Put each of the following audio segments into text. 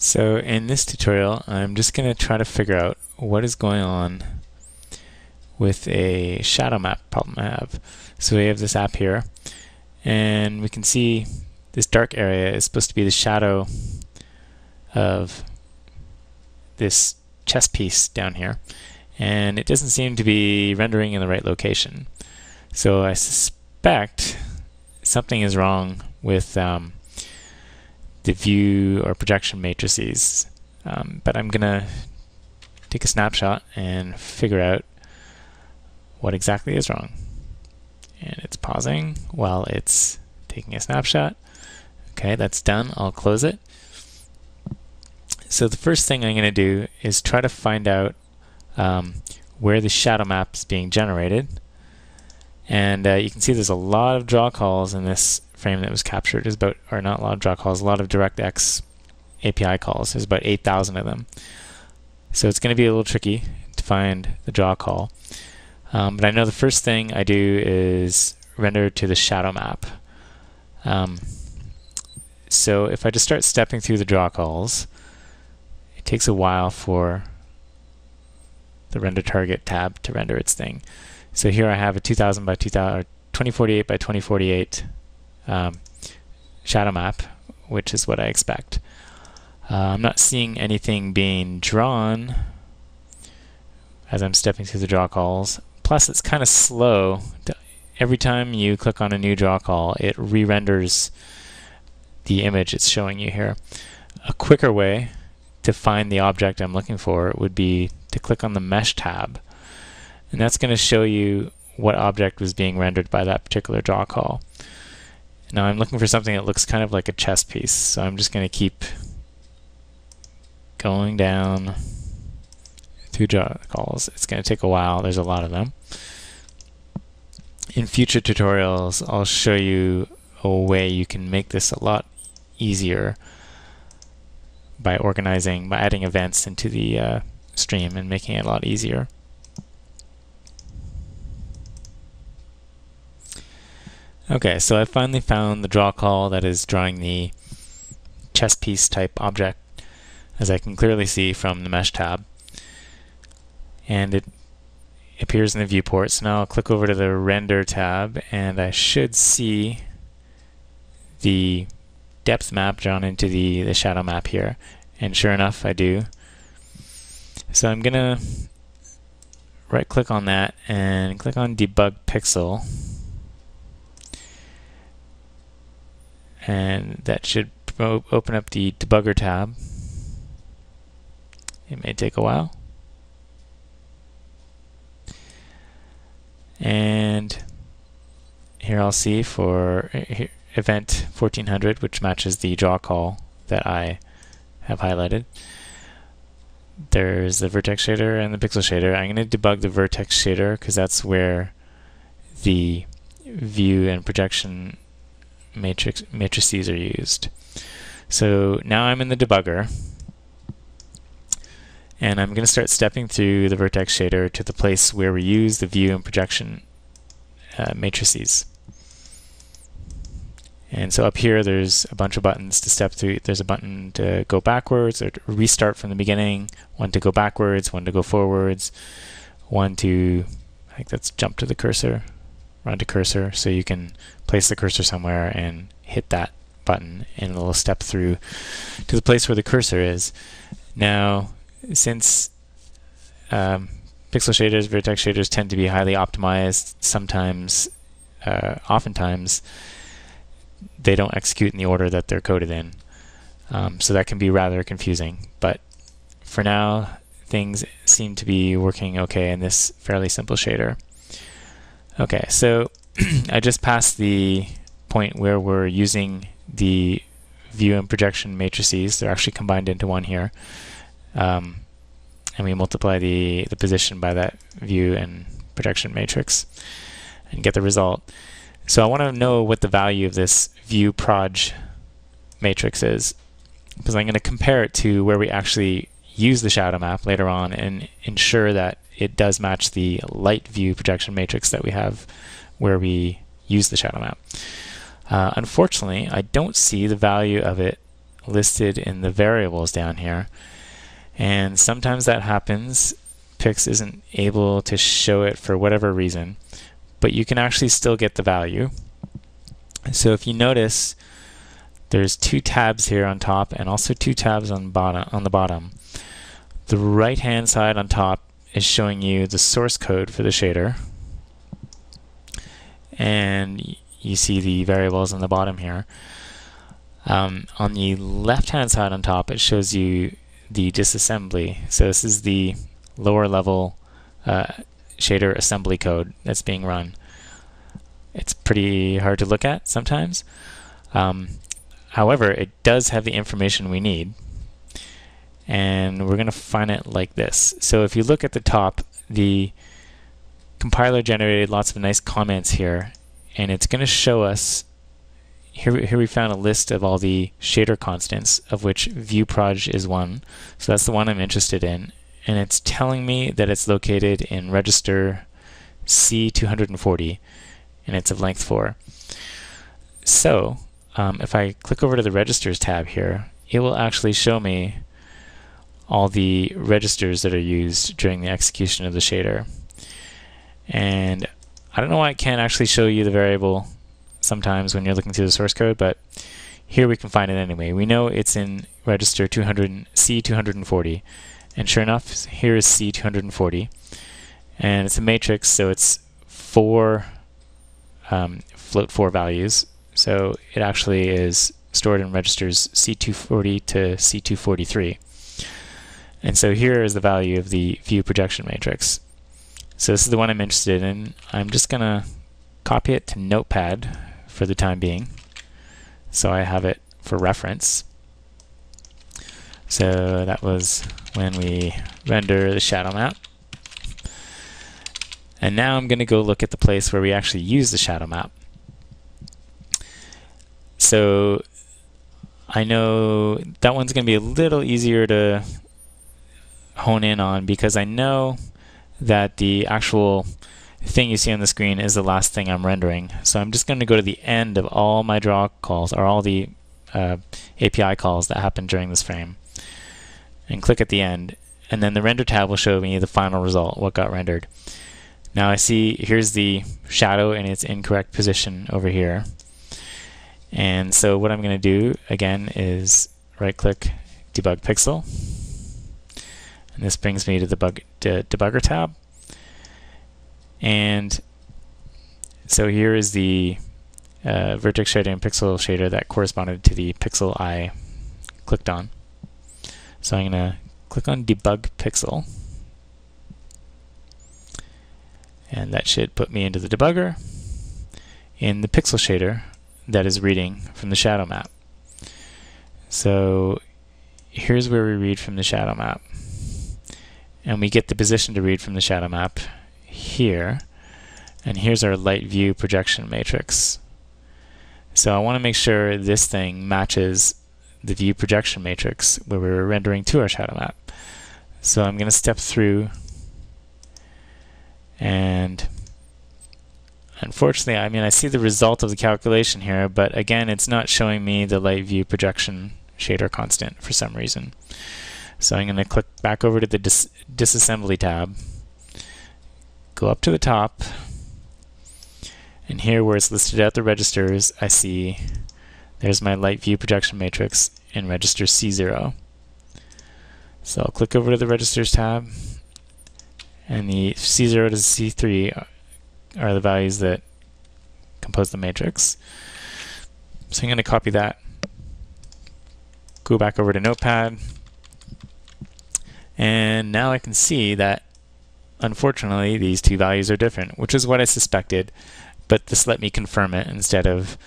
So in this tutorial, I'm just going to try to figure out what is going on with a shadow map problem I have. So we have this app here, and we can see this dark area is supposed to be the shadow of this chess piece down here, and it doesn't seem to be rendering in the right location. So I suspect something is wrong with the view or projection matrices, but I'm gonna take a snapshot and figure out what exactly is wrong. And it's pausing while it's taking a snapshot. Okay, that's done. I'll close it. So the first thing I'm going to do is try to find out where the shadow map is being generated. And you can see there's a lot of draw calls in this frame that was captured. There's about, or not a lot of draw calls, a lot of DirectX API calls. There's about 8,000 of them. So it's going to be a little tricky to find the draw call. But I know the first thing I do is render to the shadow map. So if I just start stepping through the draw calls, it takes a while for the render target tab to render its thing. So here I have a 2000 by 2000 or 2048 by 2048 shadow map, which is what I expect. I'm not seeing anything being drawn as I'm stepping through the draw calls. Plus, it's kind of slow. Every time you click on a new draw call, it re-renders the image it's showing you here. A quicker way to find the object I'm looking for would be to click on the Mesh tab. And that's going to show you what object was being rendered by that particular draw call. Now I'm looking for something that looks kind of like a chess piece, so I'm just going to keep going down through draw calls. It's going to take a while. There's a lot of them. In future tutorials, I'll show you a way you can make this a lot easier by adding events into the stream and making it a lot easier. Okay, so I finally found the draw call that is drawing the chess piece type object, as I can clearly see from the Mesh tab. And it appears in the viewport. So now I'll click over to the Render tab, and I should see the depth map drawn into the shadow map here. And sure enough, I do. So I'm going to right-click on that and click on Debug Pixel. And that should open up the Debugger tab. It may take a while. And here I'll see for event 1400, which matches the draw call that I have highlighted. There's the vertex shader and the pixel shader. I'm going to debug the vertex shader because that's where the view and projection matrices are used. So now I'm in the debugger, and I'm going to start stepping through the vertex shader to the place where we use the view and projection matrices. And so up here there's a bunch of buttons to step through. There's a button to go backwards or to restart from the beginning, one to go backwards, one to go forwards, one to, I think that's jump to the cursor, run to cursor, so you can place the cursor somewhere and hit that button and it'll step through to the place where the cursor is. Now, since pixel shaders, vertex shaders tend to be highly optimized, sometimes, oftentimes, they don't execute in the order that they're coded in. So that can be rather confusing. But for now, things seem to be working okay in this fairly simple shader. Okay, so I just passed the point where we're using the view and projection matrices. They're actually combined into one here. And we multiply the position by that view and projection matrix and get the result. So I want to know what the value of this view proj matrix is, because I'm going to compare it to where we actually use the shadow map later on and ensure that it does match the light view projection matrix that we have where we use the shadow map. Unfortunately, I don't see the value of it listed in the variables down here. And sometimes that happens. PIX isn't able to show it for whatever reason, but you can actually still get the value. So if you notice, there's 2 tabs here on top and also 2 tabs on the bottom. The right hand side on top is showing you the source code for the shader, and you see the variables on the bottom here. On the left hand side on top, it shows you the disassembly. So this is the lower level shader assembly code that's being run. It's pretty hard to look at sometimes. However, it does have the information we need, and we're going to find it like this. So if you look at the top, the compiler generated lots of nice comments here, and it's going to show us here we found a list of all the shader constants, of which viewproj is one. So that's the one I'm interested in, and it's telling me that it's located in register C240, and it's of length 4. So if I click over to the registers tab here, it will actually show me all the registers that are used during the execution of the shader. And I don't know why it can't actually show you the variable sometimes when you're looking through the source code, but here we can find it anyway. We know it's in register C240, and sure enough, here is C240, and it's a matrix, so it's 4 float 4 values, so it actually is stored in registers C240 to C243. And so here is the value of the view projection matrix. So this is the one I'm interested in. I'm just going to copy it to Notepad for the time being, so I have it for reference. So that was when we render the shadow map. And now I'm going to go look at the place where we actually use the shadow map. So I know that one's going to be a little easier to hone in on, because I know that the actual thing you see on the screen is the last thing I'm rendering. So I'm just going to go to the end of all my draw calls, or all the API calls that happen during this frame, and click at the end, and then the render tab will show me the final result, what got rendered. Now I see here's the shadow in its incorrect position over here, and so what I'm going to do again is right click debug pixel, and this brings me to the debugger tab. And so here is the vertex shader and pixel shader that corresponded to the pixel I clicked on. So I'm going to click on debug pixel, and that should put me into the debugger in the pixel shader that is reading from the shadow map. So here's where we read from the shadow map, and we get the position to read from the shadow map here, and here's our light view projection matrix. So I want to make sure this thing matches the view projection matrix where we were rendering to our shadow map. So I'm going to step through, and unfortunately, I see the result of the calculation here, but again, it's not showing me the light view projection shader constant for some reason. So I'm going to click back over to the disassembly tab, go up to the top, and here where it's listed out the registers, I see there's my light view projection matrix in register C0. So I'll click over to the registers tab, and the C0 to C3 are the values that compose the matrix. So I'm going to copy that, go back over to Notepad, and now I can see that unfortunately these two values are different, which is what I suspected, but this let me confirm it instead of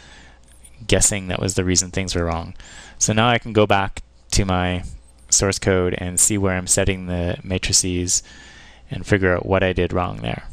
guessing that was the reason things were wrong. So now I can go back to my source code and see where I'm setting the matrices and figure out what I did wrong there.